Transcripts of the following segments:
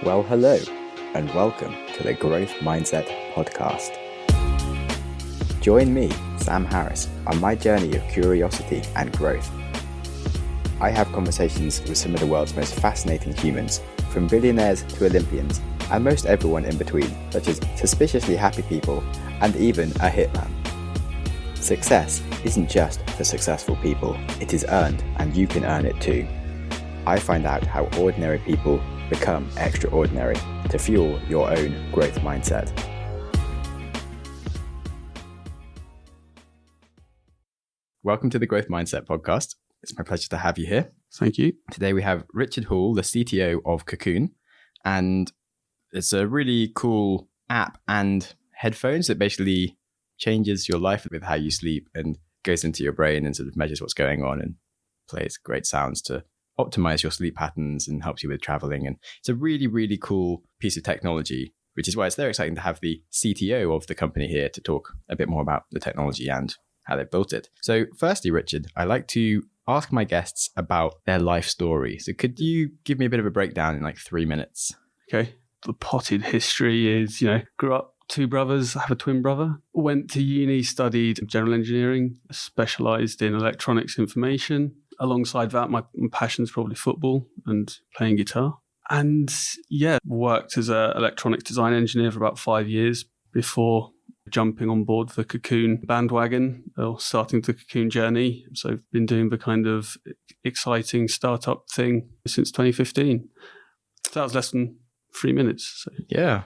Well, hello, and welcome to the Growth Mindset Podcast. Join me, Sam Harris, on my journey of curiosity and growth. I have conversations with some of the world's most fascinating humans, from billionaires to Olympians, and most everyone in between, such as suspiciously happy people and even a hitman. Success isn't just for successful people, it is earned, and you can earn it too. I find out how ordinary people become extraordinary to fuel your own growth mindset. Welcome to the Growth Mindset Podcast. It's my pleasure to have you here. Thank you. Today we have Richard Hall, the CTO of Kokoon, and it's a really cool app and headphones that basically changes your life with how you sleep and goes into your brain and sort of measures what's going on and plays great sounds to optimize your sleep patterns and helps you with traveling. And it's a really, really cool piece of technology, which is why it's very exciting to have the CTO of the company here to talk a bit more about the technology and how they've built it. So firstly, Richard, I like to ask my guests about their life story. So could you give me a bit of a breakdown in like 3 minutes? Okay. The potted history is, grew up 2 brothers. I have a twin brother. Went to uni, studied general engineering, specialized in electronics information. Alongside that, my passion's probably football and playing guitar. And worked as an electronics design engineer for about 5 years before jumping on board the Kokoon bandwagon or starting the Kokoon journey. So I've been doing the kind of exciting startup thing since 2015. So that was less than 3 minutes. So. Yeah.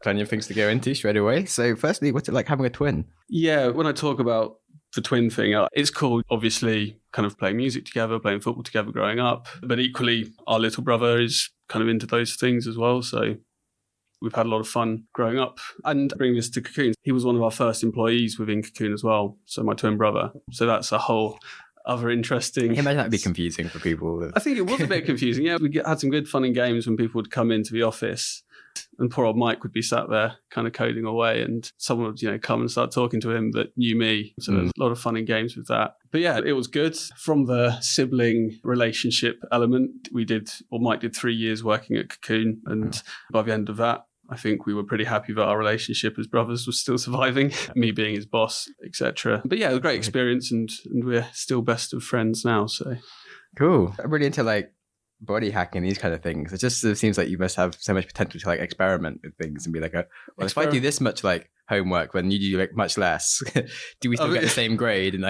Plenty of things to go into straight away. So firstly, what's it like having a twin? Yeah, when I talk about the twin thing, it's cool, obviously, kind of playing music together, playing football together growing up. But equally, our little brother is kind of into those things as well. So we've had a lot of fun growing up. And bringing this to Kokoon, he was one of our first employees within Kokoon as well. So my twin brother. So that's a whole other interesting... I imagine that'd be confusing for people. I think it was a bit confusing. Yeah, we had some good fun and games when people would come into the office. And poor old Mike would be sat there kind of coding away and someone would, come and start talking to him that knew me. So there's a lot of fun and games with that. But yeah, it was good. From the sibling relationship element, Mike did 3 years working at Kokoon. And by the end of that, I think we were pretty happy that our relationship as brothers was still surviving, me being his boss, etc. But yeah, it was a great experience and we're still best of friends now. So cool. I'm really into body hacking, these kind of things. It just seems like you must have so much potential to experiment with things and be like, if I do this much homework when you do much less, do we still get the same grade? And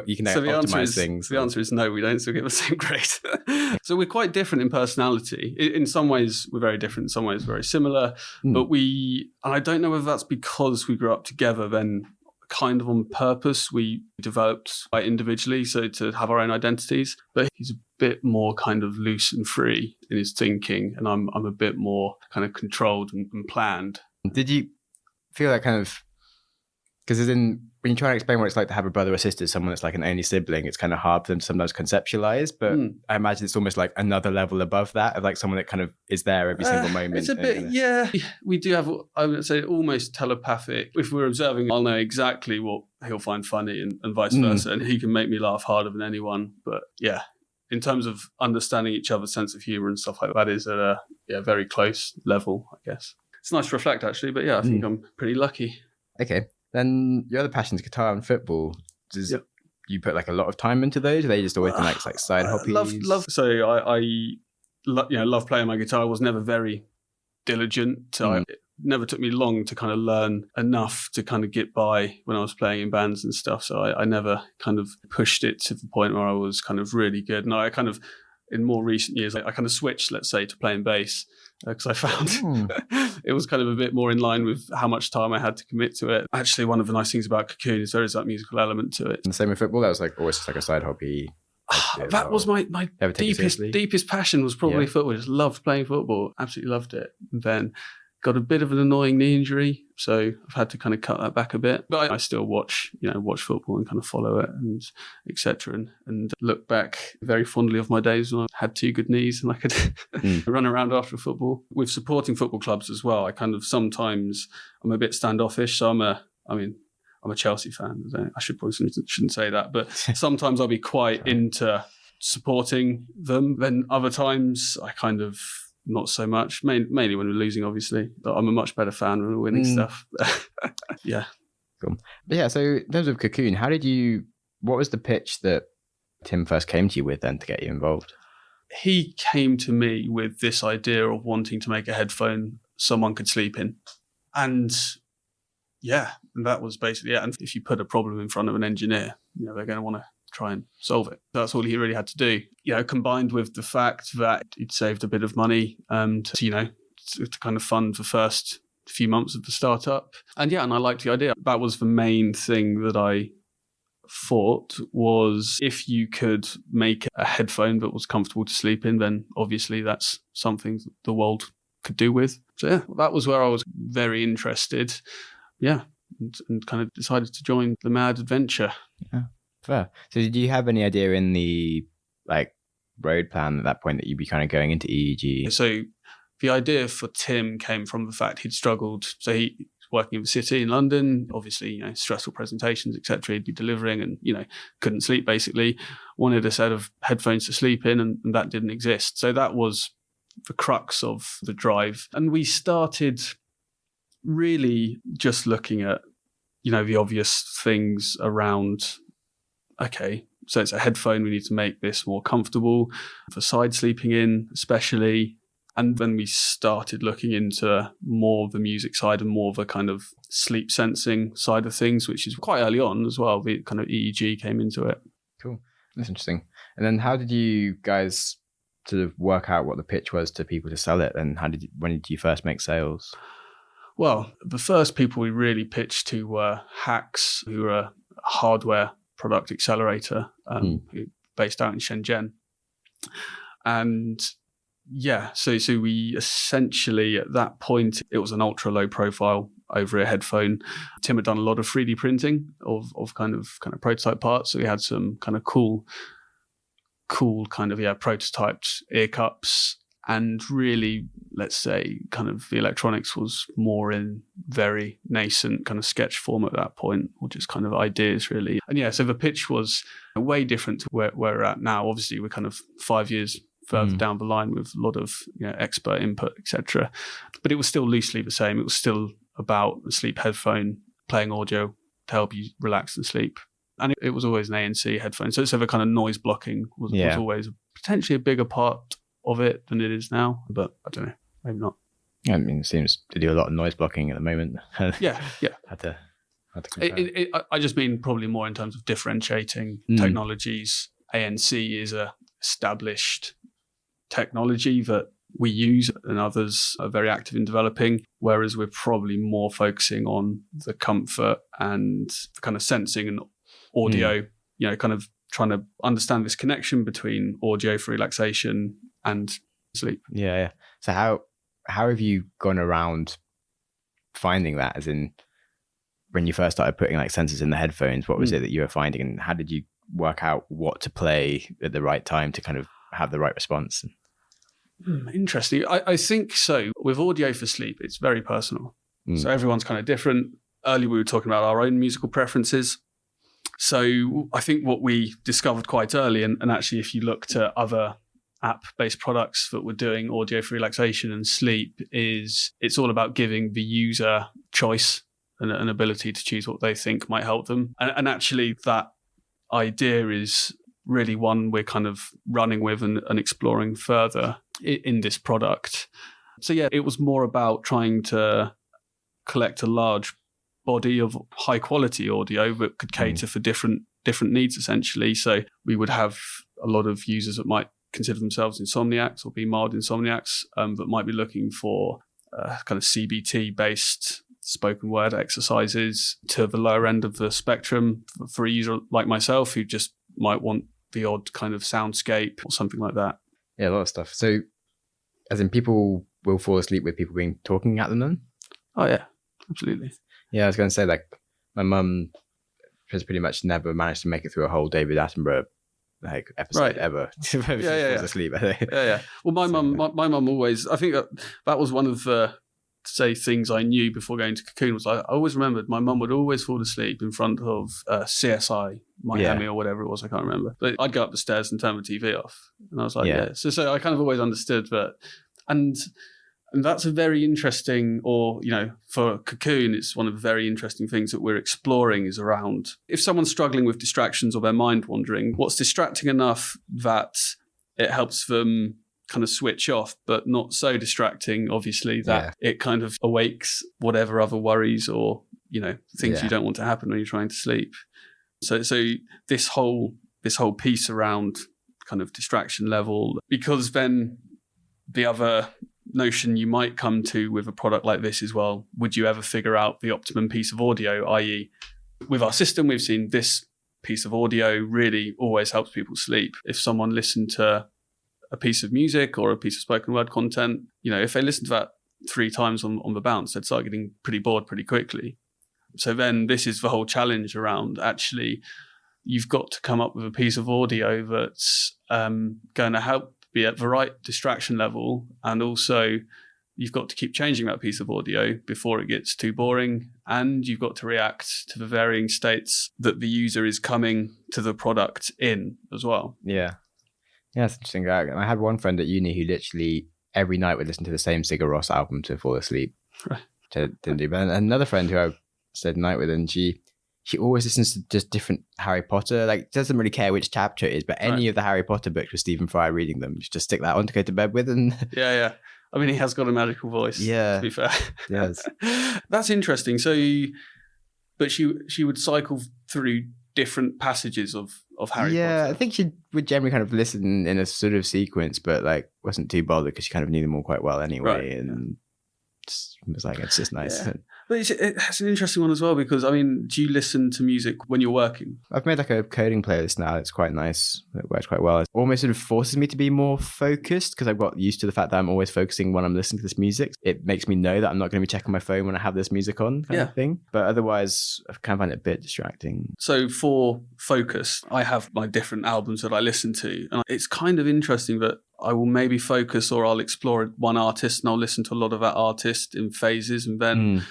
you can optimize things. The answer is no, we don't still get the same grade. So we're quite different in personality. In some ways, we're very different. In some ways, very similar. But and I don't know whether that's because we grew up together then kind of on purpose. We developed quite individually, so to have our own identities. But he's a bit more kind of loose and free in his thinking, and I'm a bit more kind of controlled and planned. Did you feel that kind of, because when you try to explain what it's like to have a brother or sister, someone that's like an only sibling, it's kind of hard for them to sometimes conceptualize, but I imagine it's almost like another level above that of someone that kind of is there every single moment. It's a bit, yeah. We do have, I would say, almost telepathic. If we're observing, I'll know exactly what he'll find funny and vice versa, and he can make me laugh harder than anyone. But yeah, in terms of understanding each other's sense of humor and stuff like that is at a very close level, I guess. It's nice to reflect, actually, but yeah, I think I'm pretty lucky. Okay. Then your other passions, guitar and football. Does you put a lot of time into those? Or are they just always been side hobbies? Love. So I love playing my guitar. I was never very diligent. So it never took me long to kind of learn enough to kind of get by when I was playing in bands and stuff. So I never kind of pushed it to the point where I was kind of really good. And I kind of, in more recent years, I kind of switched, let's say, to playing bass because I found it was kind of a bit more in line with how much time I had to commit to it. Actually, one of the nice things about Kokoon is there is that musical element to it. And the same with football? That was always just a side hobby? That was my deepest passion was probably football. I just loved playing football. Absolutely loved it. And then got a bit of an annoying knee injury, so I've had to kind of cut that back a bit. But I still watch football and kind of follow it and etc. And look back very fondly of my days when I had 2 good knees and I could run around after football. With supporting football clubs as well, I kind of sometimes I'm a bit standoffish. So I'm a Chelsea fan. I shouldn't say that, but sometimes I'll be quite into supporting them. Then other times I kind of not so much. Mainly when we're losing, obviously. But I'm a much better fan when we're winning stuff. Yeah. Cool. But yeah, so in terms of Cocoon, what was the pitch that Tim first came to you with then to get you involved? He came to me with this idea of wanting to make a headphone someone could sleep in. And yeah, and that was basically it. And if you put a problem in front of an engineer, they're going to want to try and solve it. That's all he really had to do. Combined with the fact that he'd saved a bit of money to kind of fund the first few months of the startup. And I liked the idea. That was the main thing that I thought was, if you could make a headphone that was comfortable to sleep in, then obviously that's something the world could do with. So that was where I was very interested. And kind of decided to join the mad adventure. Yeah, fair. So did you have any idea in the road plan at that point that you'd be kind of going into EEG? So the idea for Tim came from the fact he'd struggled. So he working in the city in London, obviously, stressful presentations, etc. He'd be delivering and, couldn't sleep basically, wanted a set of headphones to sleep in, and that didn't exist. So that was the crux of the drive. And we started really just looking at, the obvious things around, okay, so it's a headphone, we need to make this more comfortable for side sleeping in, especially. And then we started looking into more of the music side and more of a kind of sleep sensing side of things, which is quite early on as well. The kind of EEG came into it. Cool. That's interesting. And then how did you guys sort of work out what the pitch was to people to sell it? And when did you first make sales? Well, the first people we really pitched to were Hacks, who are a hardware product accelerator based out in Shenzhen. And so we essentially, at that point, it was an ultra low profile over a headphone. Tim had done a lot of 3D printing of kind of prototype parts. So we had some kind of cool kind of prototyped ear cups. And really, let's say, kind of the electronics was more in very nascent kind of sketch form at that point, or just kind of ideas really. And so the pitch was way different to where we're at now. Obviously, we're kind of 5 years further down the line with a lot of expert input, etc. But it was still loosely the same. It was still about a sleep headphone, playing audio to help you relax and sleep. And it was always an ANC headphone. So the kind of noise blocking was always potentially a bigger part of it than it is now. But I don't know, maybe not. I mean, it seems to do a lot of noise blocking at the moment. Yeah. Had to I just mean probably more in terms of differentiating technologies. ANC is a established technology that we use and others are very active in developing, whereas we're probably more focusing on the comfort and the kind of sensing and audio, kind of trying to understand this connection between audio for relaxation and sleep. Yeah. So how have you gone around finding that? As in, when you first started putting sensors in the headphones, what was it that you were finding, and how did you work out what to play at the right time to kind of have the right response? Interesting. I think so. With audio for sleep, it's very personal. So everyone's kind of different. Earlier, we were talking about our own musical preferences. So I think what we discovered quite early, and actually if you looked at other app-based products that were doing audio for relaxation and sleep, is it's all about giving the user choice and an ability to choose what they think might help them. And actually that idea is really one we're kind of running with and exploring further in this product. So it was more about trying to collect a large body of high quality audio that could cater for different needs essentially. So we would have a lot of users that might consider themselves insomniacs or be mild insomniacs, that might be looking for kind of CBT based spoken word exercises, to the lower end of the spectrum for a user like myself who just might want the odd kind of soundscape or something like that. Yeah, a lot of stuff. So as in, people will fall asleep with people talking at them then? Oh yeah, absolutely. Yeah, I was going to say, my mum has pretty much never managed to make it through a whole David Attenborough episode ever. She falls asleep, I think. Yeah. Well, my mum always, I think that was one of the things I knew before going to Kokoon, was I always remembered my mum would always fall asleep in front of CSI Miami or whatever it was, I can't remember. But I'd go up the stairs and turn the TV off. And I was like, So I kind of always understood that. And that's a very interesting, or, for Kokoon, it's one of the very interesting things that we're exploring is around if someone's struggling with distractions or their mind wandering, what's distracting enough that it helps them kind of switch off, but not so distracting, obviously, that it kind of awakes whatever other worries or, things you don't want to happen when you're trying to sleep. So this whole piece around kind of distraction level, because then the other notion you might come to with a product like this is, well, would you ever figure out the optimum piece of audio? I.e., with our system, we've seen this piece of audio really always helps people sleep. If someone listened to a piece of music or a piece of spoken word content, if they listen to that 3 times on the bounce, they'd start getting pretty bored pretty quickly. So then this is the whole challenge around, actually, you've got to come up with a piece of audio that's going to help be at the right distraction level, and also you've got to keep changing that piece of audio before it gets too boring, and you've got to react to the varying states that the user is coming to the product in as well. Yeah, that's interesting. I had one friend at uni who literally every night would listen to the same Sigur Rós album to fall asleep. Right. Didn't do. But another friend who I stayed the night with, and she always listens to just different Harry Potter. Like, doesn't really care which chapter it is, but any of the Harry Potter books with Stephen Fry reading them, just stick that on to go to bed with. And yeah. I mean, he has got a magical voice. Yeah, to be fair. Yes. That's interesting. So, but she would cycle through different passages of Harry Potter. Yeah, I think she would generally kind of listen in a sort of sequence, but like wasn't too bothered because she kind of knew them all quite well anyway. Right. And it was like, it's just nice. Yeah. But it's an interesting one as well, because, I mean, do you listen to music when you're working? I've made like a coding playlist now. It's quite nice. It works quite well. It almost sort of forces me to be more focused because I've got used to the fact that I'm always focusing when I'm listening to this music. It makes me know that I'm not going to be checking my phone when I have this music on kind of thing. But otherwise, I kind of find it a bit distracting. So for focus, I have my different albums that I listen to. And it's kind of interesting that I will maybe focus, or I'll explore one artist and I'll listen to a lot of that artist in phases. And then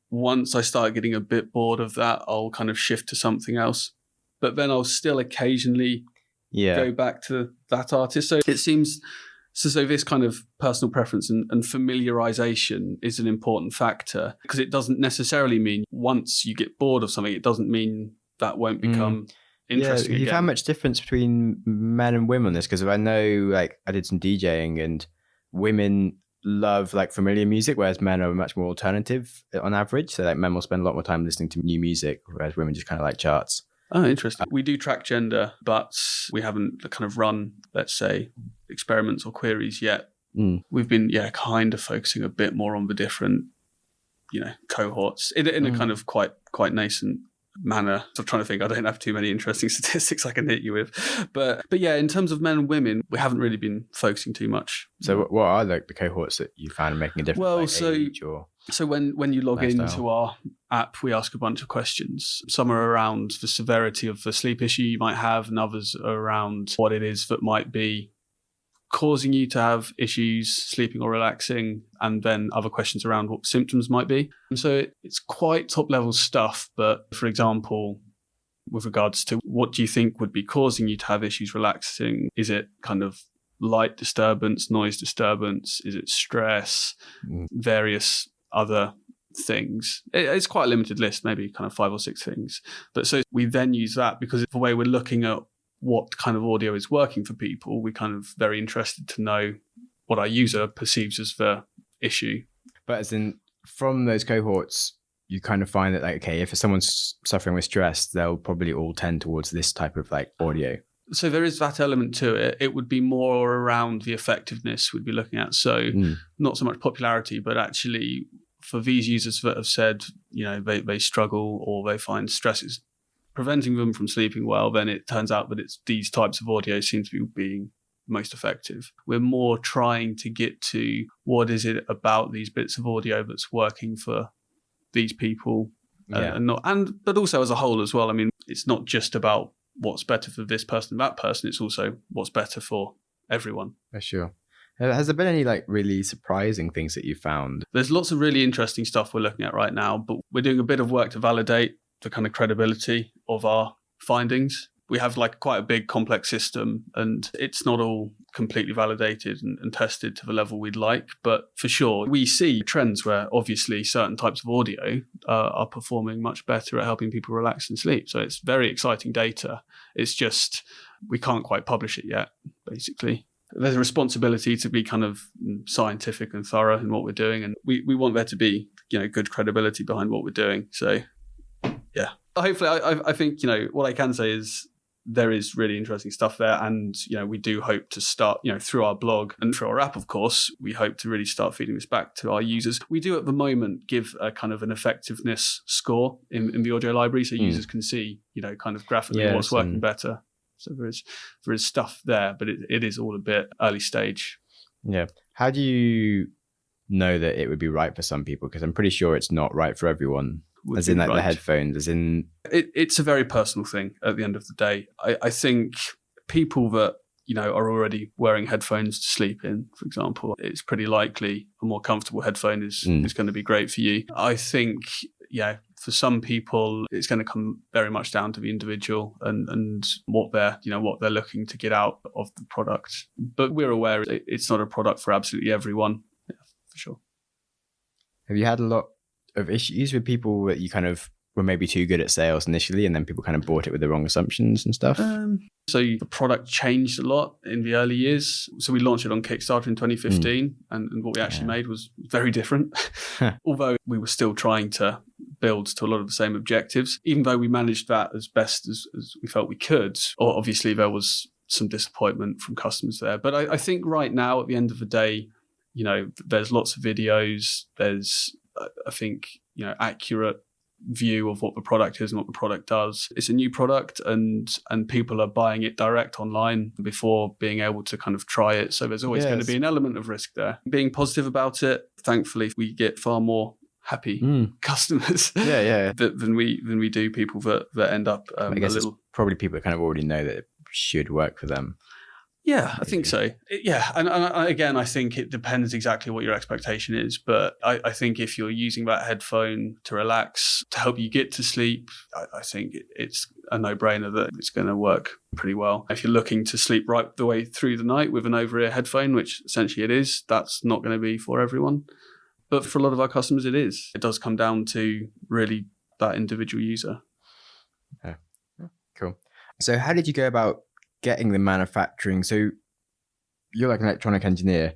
once I start getting a bit bored of that, I'll kind of shift to something else. But then I'll still occasionally go back to that artist. So it seems, so this kind of personal preference and familiarization is an important factor, because it doesn't necessarily mean once you get bored of something, it doesn't mean that won't become interesting You've again. had much difference between men and women on this, because I know, like, I did some DJing and women love like familiar music, whereas men are much more alternative on average. So like men will spend a lot more time listening to new music, whereas women just kind of like charts. Oh, interesting. We do track gender, but we haven't kind of run, let's say, experiments or queries yet. We've been, kind of focusing a bit more on the different, cohorts in a kind of quite nascent manner. So I'm trying to think, I don't have too many interesting statistics I can hit you with. But yeah, in terms of men and women, we haven't really been focusing too much. So what are like the cohorts that you found making a difference? Well, like so age or so when you log lifestyle? into our app, we ask a bunch of questions. Some are around the severity of the sleep issue you might have, and others are around what it is that might be causing you to have issues sleeping or relaxing, and then other questions around what symptoms might be. And so it's quite top level stuff. But for example, with regards to what do you think would be causing you to have issues relaxing, is it kind of light disturbance, noise disturbance? Is it stress? Various other things. It's quite a limited list, maybe kind of 5 or 6 things. But so we then use that, because the way we're looking at what kind of audio is working for people, we're kind of very interested to know what our user perceives as the issue. But as in, from those cohorts, you kind of find that, like, okay, if someone's suffering with stress, they'll probably all tend towards this type of like audio. So there is that element to it. It would be more around the effectiveness we'd be looking at. So not so much popularity, but actually for these users that have said, they struggle or they find stress is preventing them from sleeping well, then it turns out that it's these types of audio seem to be being most effective. We're more trying to get to what is it about these bits of audio that's working for these people, but also as a whole as well. I mean, it's not just about what's better for this person and that person, it's also what's better for everyone. For sure. Has there been any like really surprising things that you found? There's lots of really interesting stuff we're looking at right now, but we're doing a bit of work to validate the kind of credibility of our findings. We have like quite a big complex system, and it's not all completely validated and tested to the level we'd like. But for sure, we see trends where obviously certain types of audio are performing much better at helping people relax and sleep. So it's very exciting data. It's just we can't quite publish it yet, basically. There's a responsibility to be kind of scientific and thorough in what we're doing. And we want there to be, good credibility behind what we're doing. So, yeah. Hopefully, I think, what I can say is there is really interesting stuff there. And, we do hope to start, through our blog and through our app, of course, we hope to really start feeding this back to our users. We do at the moment give a kind of an effectiveness score in the audio library. So users can see, kind of graphically what's working better. So there is stuff there, but it is all a bit early stage. Yeah. How do you know that it would be right for some people? Because I'm pretty sure it's not right for everyone. As in the headphones, as in... It's a very personal thing at the end of the day. I think people that, are already wearing headphones to sleep in, for example, it's pretty likely a more comfortable headphone is going to be great for you. I think, for some people, it's going to come very much down to the individual and what they're looking to get out of the product. But we're aware it's not a product for absolutely everyone. Yeah, for sure. Have you had a lot of issues with people that you kind of were maybe too good at sales initially and then people kind of bought it with the wrong assumptions and stuff? So the product changed a lot in the early years. So we launched it on Kickstarter in 2015 and what we actually made was very different. Although we were still trying to build to a lot of the same objectives, even though we managed that as best as we felt we could, or obviously there was some disappointment from customers there. But I think right now, at the end of the day, there's lots of videos, there's I think, accurate view of what the product is and what the product does. It's a new product and people are buying it direct online before being able to kind of try it. So there's always going to be an element of risk there. Being positive about it, thankfully, we get far more happy customers than we do people that end up I guess it's probably people that kind of already know that it should work for them. Yeah, I think so. And again, I think it depends exactly what your expectation is. But I think if you're using that headphone to relax, to help you get to sleep, I think it's a no-brainer that it's going to work pretty well. If you're looking to sleep right the way through the night with an over-ear headphone, which essentially it is, that's not going to be for everyone. But for a lot of our customers, it is. It does come down to really that individual user. Yeah. Cool. So how did you go about getting the manufacturing? So you're like an electronic engineer.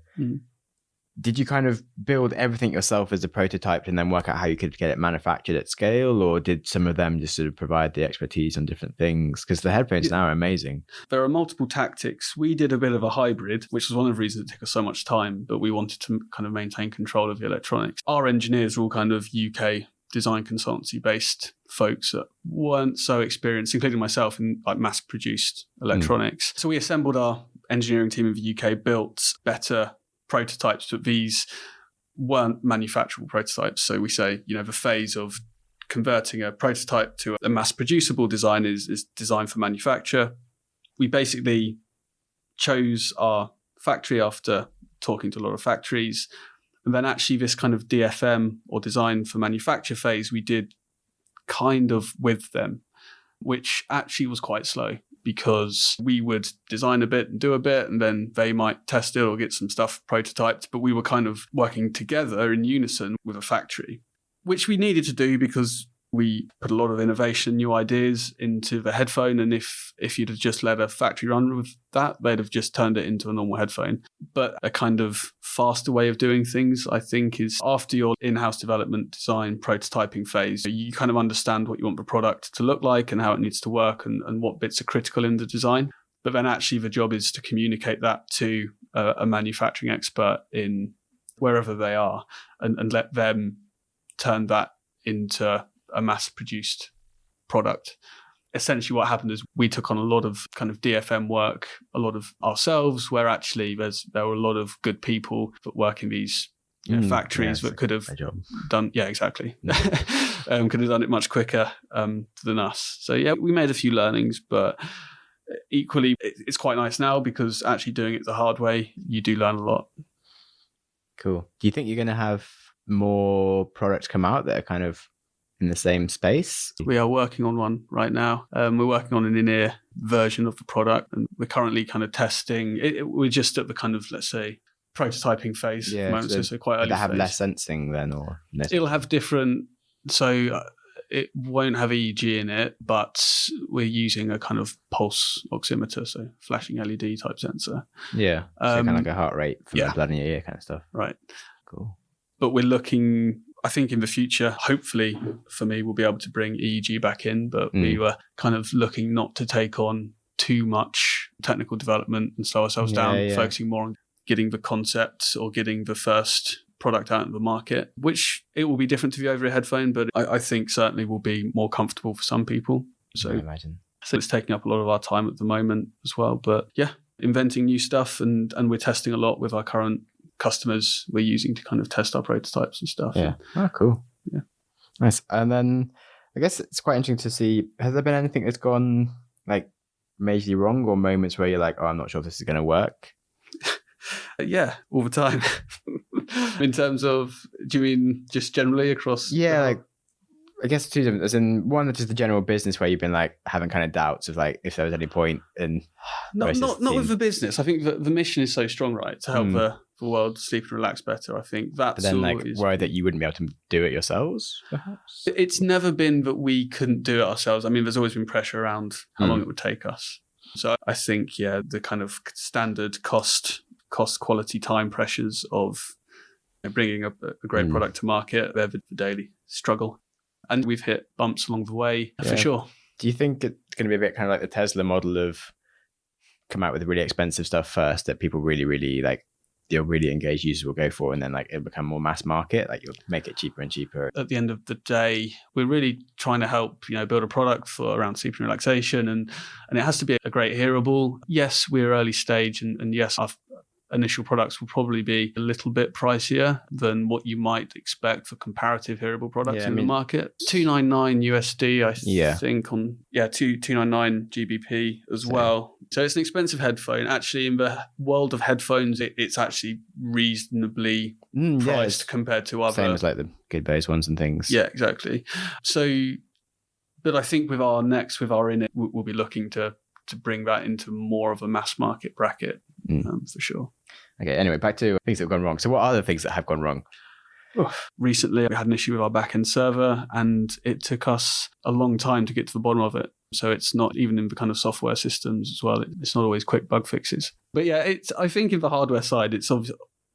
Did you kind of build everything yourself as a prototype and then work out how you could get it manufactured at scale, or did some of them just sort of provide the expertise on different things? Because the headphones now are amazing. There are multiple tactics. We did a bit of a hybrid, which was one of the reasons it took us so much time, but we wanted to kind of maintain control of the electronics. Our engineers were all kind of UK design consultancy based folks that weren't so experienced, including myself, in like mass produced electronics. So we assembled our engineering team in the UK, built better prototypes, but these weren't manufacturable prototypes. So we say, the phase of converting a prototype to a mass producible design is designed for manufacture. We basically chose our factory after talking to a lot of factories. And then actually this kind of DFM or design for manufacture phase, we did kind of with them, which actually was quite slow because we would design a bit and do a bit, and then they might test it or get some stuff prototyped. But we were kind of working together in unison with a factory, which we needed to do because we put a lot of innovation, new ideas into the headphone. And if you'd have just let a factory run with that, they'd have just turned it into a normal headphone. But a kind of faster way of doing things, I think, is after your in-house development, design, prototyping phase, you kind of understand what you want the product to look like and how it needs to work and what bits are critical in the design. But then actually the job is to communicate that to a manufacturing expert in wherever they are and let them turn that into a mass-produced product. Essentially what happened is we took on a lot of kind of DFM work, a lot of ourselves, where actually there were a lot of good people that work in these factories that could have done, exactly. Could have done it much quicker than us. So we made a few learnings, but equally it's quite nice now because actually doing it the hard way, you do learn a lot. Cool. Do you think you're going to have more products come out that are kind of in the same space? We are working on one right now. We're working on an in-ear version of the product, and we're currently kind of testing. We're just at the kind of, let's say, prototyping phase at the moment, so quite early They have phase. less sensing then, or no? It'll have different. So it won't have EEG in it, but we're using a kind of pulse oximeter, so flashing LED type sensor. Yeah, so kind of like a heart rate from the blood in your ear kind of stuff. Right. Cool. But we're looking, I think in the future, hopefully for me, we'll be able to bring EEG back in, but we were kind of looking not to take on too much technical development and slow ourselves down, focusing more on getting the concept or getting the first product out in the market, which it will be different to the over-ear headphone, but I think certainly will be more comfortable for some people. So, I imagine. So it's taking up a lot of our time at the moment as well. But yeah, inventing new stuff, and we're testing a lot with our current customers we're using to kind of test our prototypes and stuff. Yeah. Oh, cool. Yeah. Nice. And then I guess it's quite interesting to see, has there been anything that's gone like majorly wrong, or moments where you're like, oh, I'm not sure if this is going to work? Yeah, all the time. In terms of, do you mean just generally across? Yeah, like I guess two different. As in one, just the general business where you've been like having kind of doubts of like if there was any point in. Not with the business. I think the mission is so strong, right? To help the world sleep and relax better. I think that's. But then, like, worried that you wouldn't be able to do it yourselves, perhaps. It's never been that we couldn't do it ourselves. I mean, there's always been pressure around how long it would take us. So I think, the kind of standard cost, quality, time pressures of bringing a great product to market, they're the daily struggle. And we've hit bumps along the way, for sure. Do you think it's going to be a bit kind of like the Tesla model of come out with really expensive stuff first that people really, really like, your really engaged users will go for, and then like it'll become more mass market, like you'll make it cheaper and cheaper? At the end of the day, we're really trying to help, build a product for around sleep and relaxation, and it has to be a great hearable. Yes, we're early stage, and yes, our initial products will probably be a little bit pricier than what you might expect for comparative hearable products the market. $299 USD, I think, on $299 GBP as well. So it's an expensive headphone. Actually, in the world of headphones, it's actually reasonably priced compared to other. Same as like the Good Bose ones and things. Yeah, exactly. So, but I think with our in-it, we'll be looking to bring that into more of a mass market bracket for sure. Okay, anyway, back to things that have gone wrong. So what are the things that have gone wrong? Recently, we had an issue with our back-end server, and it took us a long time to get to the bottom of it. So it's not even in the kind of software systems as well. It's not always quick bug fixes. But yeah, I think in the hardware side, it's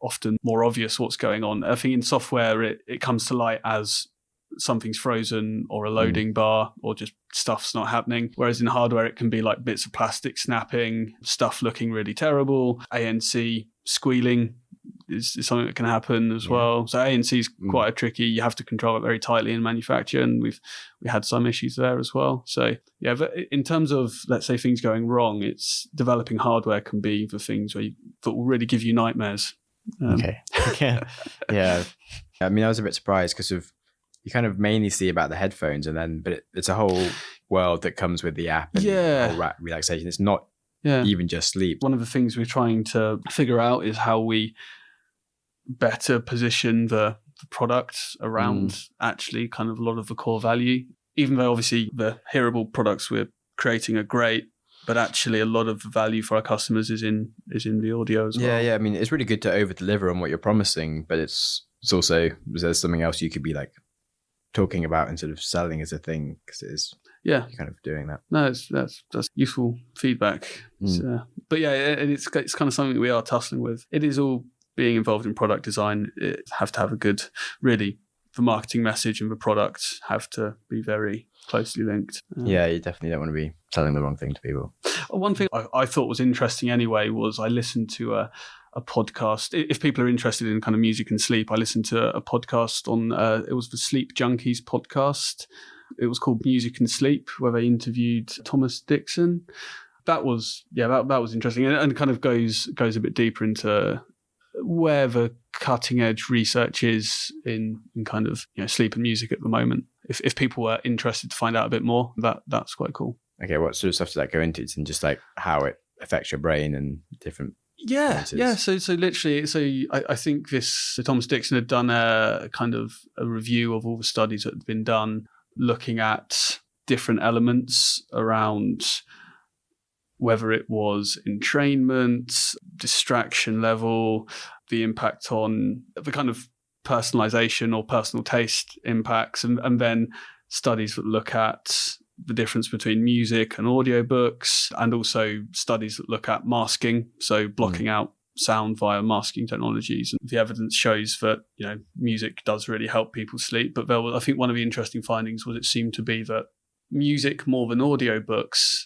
often more obvious what's going on. I think in software, it comes to light as something's frozen or a loading bar or just stuff's not happening. Whereas in hardware, it can be like bits of plastic snapping, stuff looking really terrible, ANC squealing is something that can happen as well. So ANC is quite tricky. You have to control it very tightly in manufacture, and we had some issues there as well. So yeah, but in terms of, let's say, things going wrong, it's developing hardware can be the things that will really give you nightmares. Okay. Yeah. I mean, I was a bit surprised because you kind of mainly see about the headphones, but it's a whole world that comes with the app and whole relaxation. It's not even just sleep. One of the things we're trying to figure out is how we better position the product around actually kind of a lot of the core value. Even though obviously the hearable products we're creating are great, but actually a lot of the value for our customers is in the audio as well. Yeah. I mean, it's really good to over deliver on what you're promising, but it's also, there's something else you could be like talking about and sort of selling as a thing, because it is you're kind of doing that. No, that's useful feedback. But yeah, it's kind of something we are tussling with. It is all being involved in product design. It have to have a good, really, the marketing message and the product have to be very closely linked. Yeah, you definitely don't want to be selling the wrong thing to people. One thing I thought was interesting anyway was I listened to a podcast. If people are interested in kind of music and sleep, I listened to a podcast on, it was the Sleep Junkies podcast. It was called Music and Sleep, where they interviewed Thomas Dixon. That was interesting, and kind of goes a bit deeper into where the cutting edge research is in kind of sleep and music at the moment. If people were interested to find out a bit more, that's quite cool. Okay, what sort of stuff does that go into? And just like how it affects your brain and different So literally, I think Thomas Dixon had done a kind of a review of all the studies that had been done, looking at different elements around whether it was entrainment, distraction level, the impact on the kind of personalization or personal taste impacts, and then studies that look at the difference between music and audiobooks, and also studies that look at masking, so blocking out sound via masking technologies. And the evidence shows that, music does really help people sleep. But I think one of the interesting findings was it seemed to be that music more than audiobooks,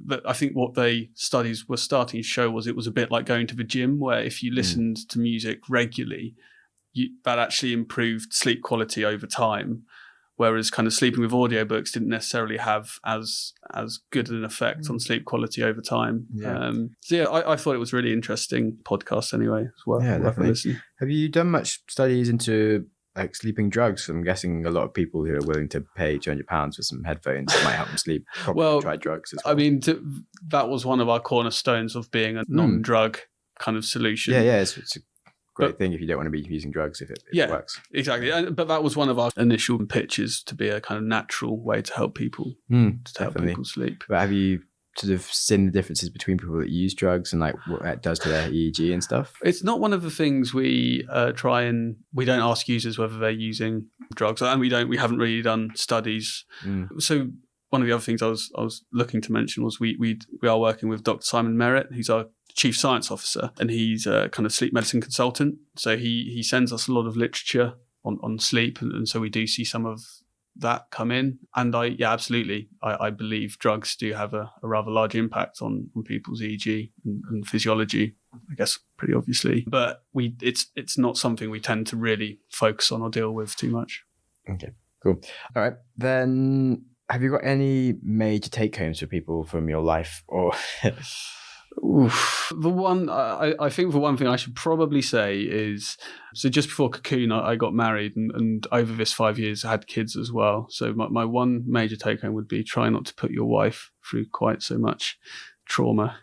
that I think what studies were starting to show was it was a bit like going to the gym, where if you listened to music regularly, that actually improved sleep quality over time. Whereas kind of sleeping with audiobooks didn't necessarily have as good an effect on sleep quality over time. Yeah. I thought it was a really interesting podcast anyway. As well. Yeah, definitely. Have you done much studies into like sleeping drugs? I'm guessing a lot of people who are willing to pay £200 for some headphones might help them sleep. Probably try drugs as well. I mean, that was one of our cornerstones of being a non-drug kind of solution. Yeah, it's a great thing if you don't want to be using drugs if it works. Exactly. But that was one of our initial pitches, to be a kind of natural way to help people help people sleep. But have you sort of seen the differences between people that use drugs and like what that does to their EEG and stuff? It's not one of the things we we don't ask users whether they're using drugs, and we haven't really done studies. So one of the other things I was looking to mention was we are working with Dr. Simon Merritt, who's our Chief Science Officer, and he's a kind of sleep medicine consultant. So he sends us a lot of literature on sleep, and so we do see some of that come in. And I believe drugs do have a rather large impact on people's EEG and physiology, I guess, pretty obviously. But it's not something we tend to really focus on or deal with too much. Okay, cool. All right, then have you got any major take-homes for people from your life? Or I think the one thing I should probably say is, so just before Kokoon, I got married, and over this 5 years I had kids as well. So my one major take home would be try not to put your wife through quite so much trauma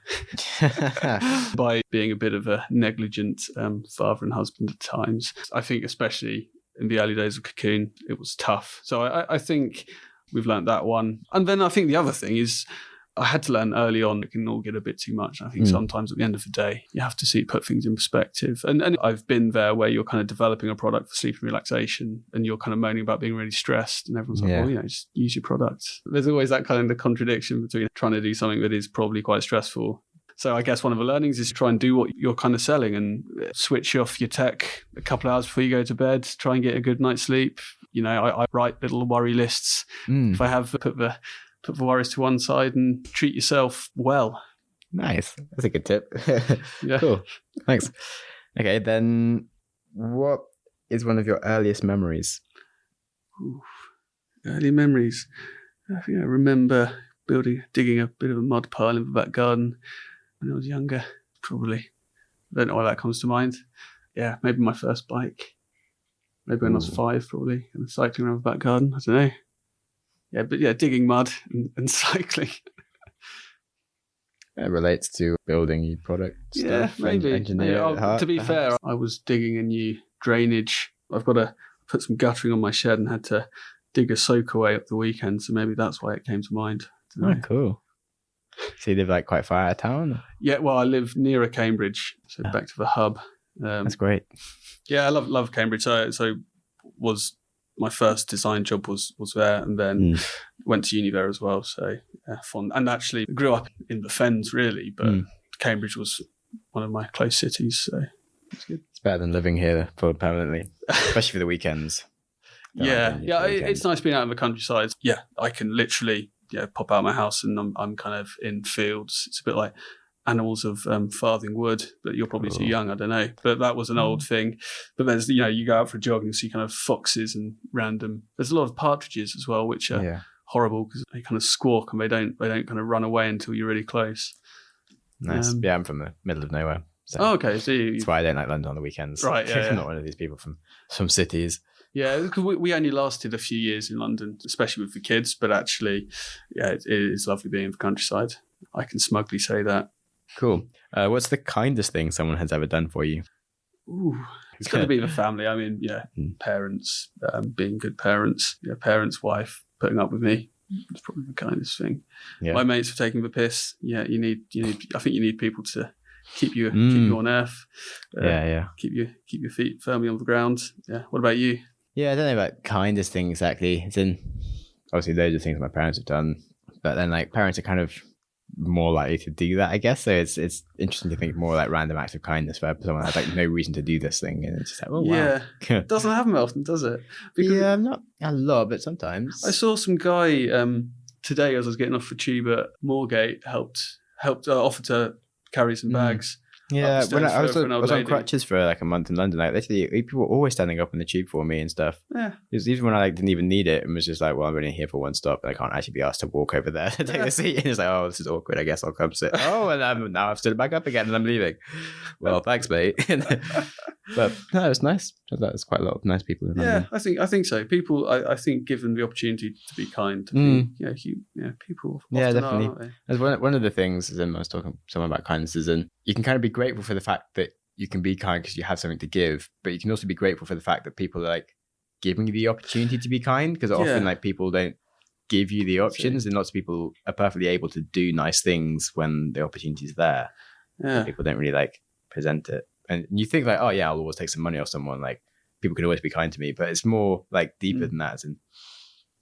by being a bit of a negligent father and husband at times. I think especially in the early days of Kokoon, it was tough. So I think we've learned that one. And then I think the other thing is, I had to learn early on it can all get a bit too much. I think sometimes at the end of the day, you have to put things in perspective. And I've been there where you're kind of developing a product for sleep and relaxation, and you're kind of moaning about being really stressed, and everyone's like, just use your product. There's always that kind of contradiction between trying to do something that is probably quite stressful. So I guess one of the learnings is to try and do what you're kind of selling, and switch off your tech a couple of hours before you go to bed, try and get a good night's sleep. I write little worry lists. If I have put the worries to one side and treat yourself well. Nice. That's a good tip. Yeah. Cool. Thanks. Okay, then what is one of your earliest memories? Early memories. I think I remember digging a bit of a mud pile in the back garden when I was younger, probably. I don't know why that comes to mind. Yeah, maybe my first bike. Maybe when I was 5, probably, and cycling around the back garden. I don't know. Yeah, but digging mud and cycling. It relates to building your product stuff. Yeah, maybe. To be fair, I was digging a new drainage. I've got to put some guttering on my shed and had to dig a soak away up the weekend, so maybe that's why it came to mind. Oh, cool. So you live like quite far out of town? Yeah, well, I live nearer Cambridge, so back to the hub. That's great. Yeah, I love Cambridge. So was my first design job was there, and then went to uni there as well. So fun. And actually grew up in the Fens really, but Cambridge was one of my close cities. So it's good. It's better than living here permanently, especially for the weekends. It's nice being out in the countryside. Yeah, I can literally pop out of my house and I'm kind of in fields. It's a bit like Animals of Farthing Wood, but you're probably too young, I don't know. But that was an old thing. But there's, you go out for a jog and you see kind of foxes and there's a lot of partridges as well, which are horrible because they kind of squawk and they don't kind of run away until you're really close. Nice. I'm from the middle of nowhere. So okay. So that's why I don't like London on the weekends. Right. Yeah, I'm not one of these people from cities. Yeah, because we only lasted a few years in London, especially with the kids. But actually, it is lovely being in the countryside. I can smugly say that. Cool. What's the kindest thing someone has ever done for you? Ooh, it's got to be the family. I mean, parents, being good parents, parents, wife, putting up with me. It's probably the kindest thing. Yeah. My mates for taking the piss. Yeah, you need. I think you need people to keep you on earth. Keep your feet firmly on the ground. Yeah. What about you? Yeah, I don't know about kindest thing exactly. It's in obviously loads of things my parents have done, but then like parents are kind of more likely to do that, I guess. So it's interesting to think more like random acts of kindness where someone has like no reason to do this thing, and it's just like, oh wow. It doesn't happen often, does it? Because not a lot, but sometimes. I saw some guy today as I was getting off the tube at Moorgate helped offer to carry some bags. Yeah, when I was on crutches for like a month in London, like literally people were always standing up on the tube for me and stuff. Yeah, even when I like didn't even need it, and was just like, well, I'm only here for one stop, and I can't actually be asked to walk over there to take a seat. And it's like, oh, this is awkward. I guess I'll come sit. Oh, and now I've stood back up again, and I'm leaving. Well, thanks, mate. But no, it was nice. There's quite a lot of nice people in London. I think so. People, I think, given the opportunity to be kind, people. Yeah, definitely. Are, aren't they? As one of the things, as I was talking to someone about kindness, is you can kind of be grateful for the fact that you can be kind because you have something to give, but you can also be grateful for the fact that people are like giving you the opportunity to be kind, because often like people don't give you the options, and lots of people are perfectly able to do nice things when the opportunity is there. Yeah, people don't really like present it. And you think like, oh yeah, I'll always take some money off someone. Like people can always be kind to me, but it's more like deeper than that. And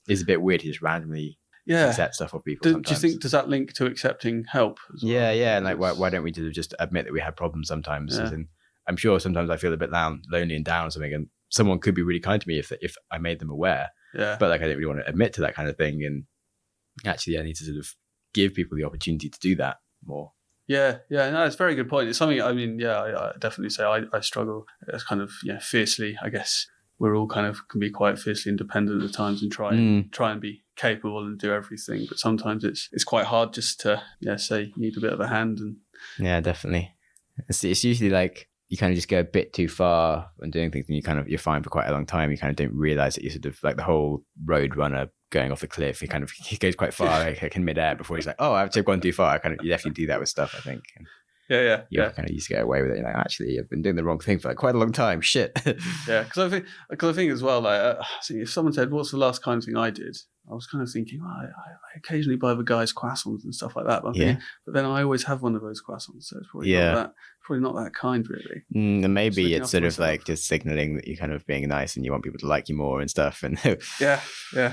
it's a bit weird to just randomly accept stuff off people. Do you think, does that link to accepting help as well? Yeah. And like, why don't we just admit that we have problems sometimes? And I'm sure sometimes I feel a bit lonely and down or something, and someone could be really kind to me if I made them aware. Yeah. But like I don't really want to admit to that kind of thing. And actually, I need to sort of give people the opportunity to do that more. Yeah, no, it's a very good point. It's something, I mean, I definitely say I struggle as kind of, fiercely, I guess. We're all kind of can be quite fiercely independent at times and try and be capable and do everything. But sometimes it's quite hard just to, say you need a bit of a hand. And yeah, definitely. It's usually like you kind of just go a bit too far when doing things, and you're fine for quite a long time. You kind of don't realize that you're sort of like the whole road runner going off the cliff. He goes quite far like in midair before he's like, oh, I've gone too far. You definitely do that with stuff, I think. And you kind of used to get away with it. You're like, actually, I've been doing the wrong thing for like quite a long time. Shit. Yeah, because I think as well, like, if someone said, "What's the last kind thing I did?" I was kind of thinking, I occasionally buy the guys croissants and stuff like that. But, but then I always have one of those croissants, so it's probably not that kind, really. And maybe it's sort of like just signaling that you're kind of being nice and you want people to like you more and stuff. And yeah.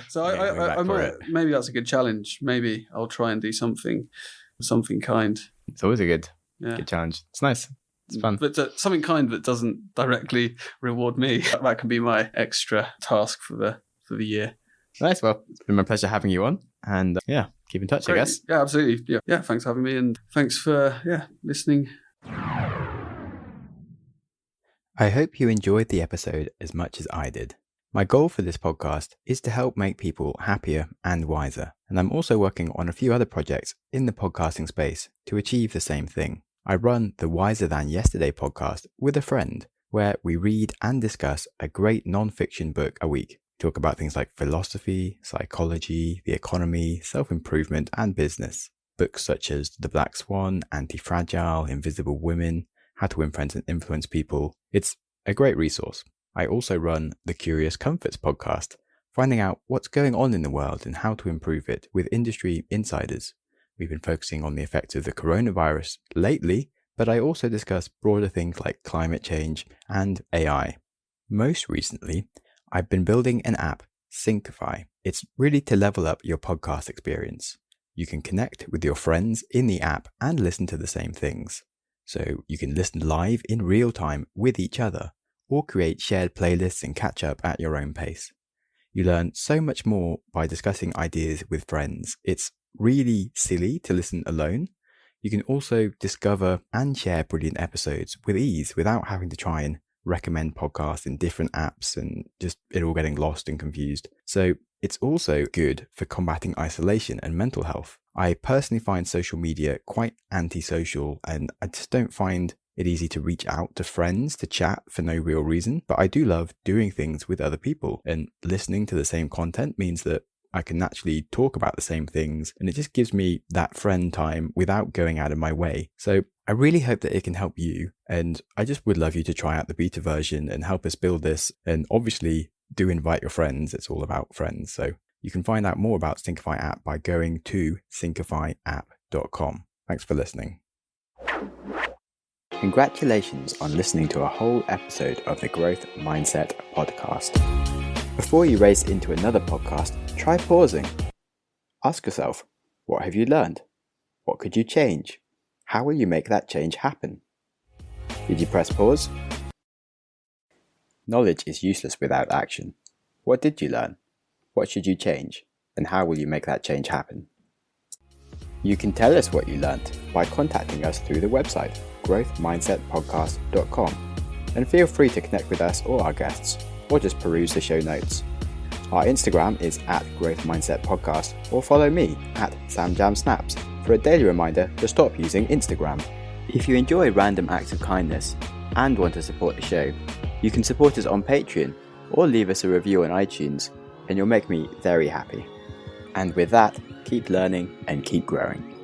So maybe that's a good challenge. Maybe I'll try and do something kind. It's always a good challenge. It's nice. It's fun. But something kind that doesn't directly reward me. That can be my extra task for the year. Nice. Well, it's been my pleasure having you on, and keep in touch. Great. I guess. Yeah, absolutely. Yeah. Thanks for having me, and thanks for listening. I hope you enjoyed the episode as much as I did. My goal for this podcast is to help make people happier and wiser, and I'm also working on a few other projects in the podcasting space to achieve the same thing. I run the Wiser Than Yesterday podcast with a friend, where we read and discuss a great non-fiction book a week. Talk about things like philosophy, psychology, the economy, self-improvement, and business. Books such as The Black Swan, Anti-Fragile, Invisible Women, How to Win Friends and Influence People. It's a great resource. I also run the Curious Comforts podcast, finding out what's going on in the world and how to improve it with industry insiders. We've been focusing on the effects of the coronavirus lately, but I also discuss broader things like climate change and AI. Most recently, I've been building an app, Syncify. It's really to level up your podcast experience. You can connect with your friends in the app and listen to the same things. So you can listen live in real time with each other, or create shared playlists and catch up at your own pace. You learn so much more by discussing ideas with friends. It's really silly to listen alone. You can also discover and share brilliant episodes with ease without having to try and recommend podcasts in different apps and just it all getting lost and confused. So it's also good for combating isolation and mental health. I personally find social media quite antisocial, and I just don't find it easy to reach out to friends to chat for no real reason. But I do love doing things with other people, and listening to the same content means that I can naturally talk about the same things, and it just gives me that friend time without going out of my way. So I really hope that it can help you, and I just would love you to try out the beta version and help us build this. And obviously, do invite your friends. It's all about friends. So you can find out more about Syncify app by going to syncifyapp.com. Thanks for listening. Congratulations on listening to a whole episode of the Growth Mindset podcast. Before you race into another podcast, try pausing. Ask yourself, what have you learned? What could you change? How will you make that change happen? Did you press pause? Knowledge is useless without action. What did you learn? What should you change? And how will you make that change happen? You can tell us what you learned by contacting us through the website, growthmindsetpodcast.com, and feel free to connect with us or our guests, or just peruse the show notes. Our Instagram is @growthmindsetpodcast, or follow me @samjamsnaps for a daily reminder to stop using Instagram. If you enjoy random acts of kindness and want to support the show, you can support us on Patreon or leave us a review on iTunes, and you'll make me very happy. And with that, keep learning and keep growing.